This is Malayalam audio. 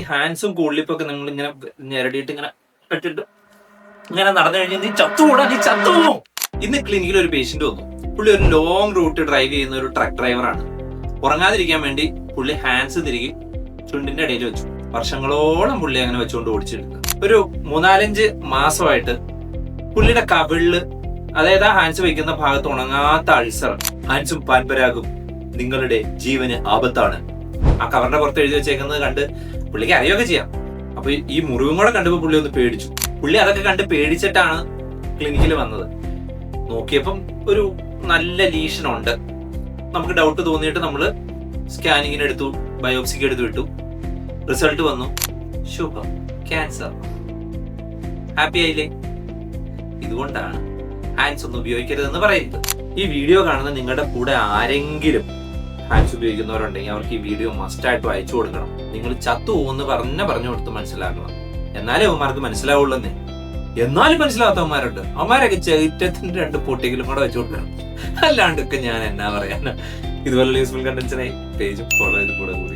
ഹാൻഡ്സും കൂളിപ്പൊക്കെ നിങ്ങൾ ഇങ്ങനെ ഞെരടിയിട്ട് ഇങ്ങനെ ഇട്ടിട്ട് ഇങ്ങനെ നടന്നു കഴിഞ്ഞാൽ നീ ചത്തുകൂടാ, നീ ചത്തുപോകും. ഇന്ന് ക്ലിനിക്കിൽ ഒരു പേഷ്യന്റ് വന്നു. പുള്ളി ഒരു ലോങ് റൂട്ട് ഡ്രൈവ് ചെയ്യുന്ന ഒരു ട്രക്ക് ഡ്രൈവറാണ്. ഉറങ്ങാതിരിക്കാൻ വേണ്ടി പുള്ളി ഹാൻഡ്സ് തിരികെ ചുണ്ടിന്റെ ഇടയിൽ വെച്ചു. വർഷങ്ങളോളം പുള്ളി അങ്ങനെ വെച്ചുകൊണ്ട് ഓടിച്ചെടുക്കുക. ഒരു 3-4 മാസമായിട്ട് പുള്ളിയുടെ കവിളില്, അതായത് ആ ഹാൻഡ്സ് വെക്കുന്ന ഭാഗത്ത് ഉണങ്ങാത്ത അൾസർ. ഹാൻഡ്സും പാൻപരാഗും നിങ്ങളുടെ ജീവന് ആപത്താണ്. ആ കവറിന്റെ പുറത്ത് എഴുതി വെച്ചേക്കുന്നത് കണ്ട് പുള്ളിക്ക് അറിയുകയൊക്കെ ചെയ്യാം. അപ്പൊ ഈ മുറിവും കൂടെ കണ്ടപ്പോ പുള്ളി ഒന്ന് പേടിച്ചു. പുള്ളി അതൊക്കെ കണ്ട് പേടിച്ചിട്ടാണ് ക്ലിനിക്കിൽ വന്നത്. നോക്കിയപ്പം ഒരു നല്ല ലീഷനുണ്ട്. നമുക്ക് ഡൗട്ട് തോന്നിയിട്ട് നമ്മള് സ്കാനിങ്ങിന് എടുത്തു, ബയോപ്സിക്ക് എടുത്തു വിട്ടു. റിസൾട്ട് വന്നു, ഷുഗർ, ക്യാൻസർ. ഹാപ്പി ആയില്ലേ? ഇതുകൊണ്ടാണ് ഹാൻഡ്സ് ഒന്നും ഉപയോഗിക്കരുതെന്ന് പറയുന്നത്. ഈ വീഡിയോ കാണുന്ന നിങ്ങളുടെ കൂടെ ആരെങ്കിലും ഹാൻഡ്സ് ഉപയോഗിക്കുന്നവരുണ്ടെങ്കിൽ അവർക്ക് ഈ വീഡിയോ മസ്റ്റായിട്ട് അയച്ചു കൊടുക്കണം. നിങ്ങൾ ചത്തു പോകുമെന്ന് പറഞ്ഞു കൊടുത്ത് മനസ്സിലാക്കണം. എന്നാലേ അവന്മാർക്ക് മനസ്സിലാവുള്ളന്നേ. എന്നാലും മനസ്സിലാവാത്തവന്മാരുണ്ട്. അവന്മാരൊക്കെ ചൈറ്റത്തിന്റെ 2 പൊട്ടികളും കൂടെ വെച്ചു കൊടുക്കണം. അല്ലാണ്ടൊക്കെ ഞാൻ എന്നാ പറയാനാ. ഇതുപോലുള്ള യൂസ്ഫുൾ കണ്ടന്റ്സിനായി പേജ് ഫോളോ ചെയ്ത് കൂടെ കൂടി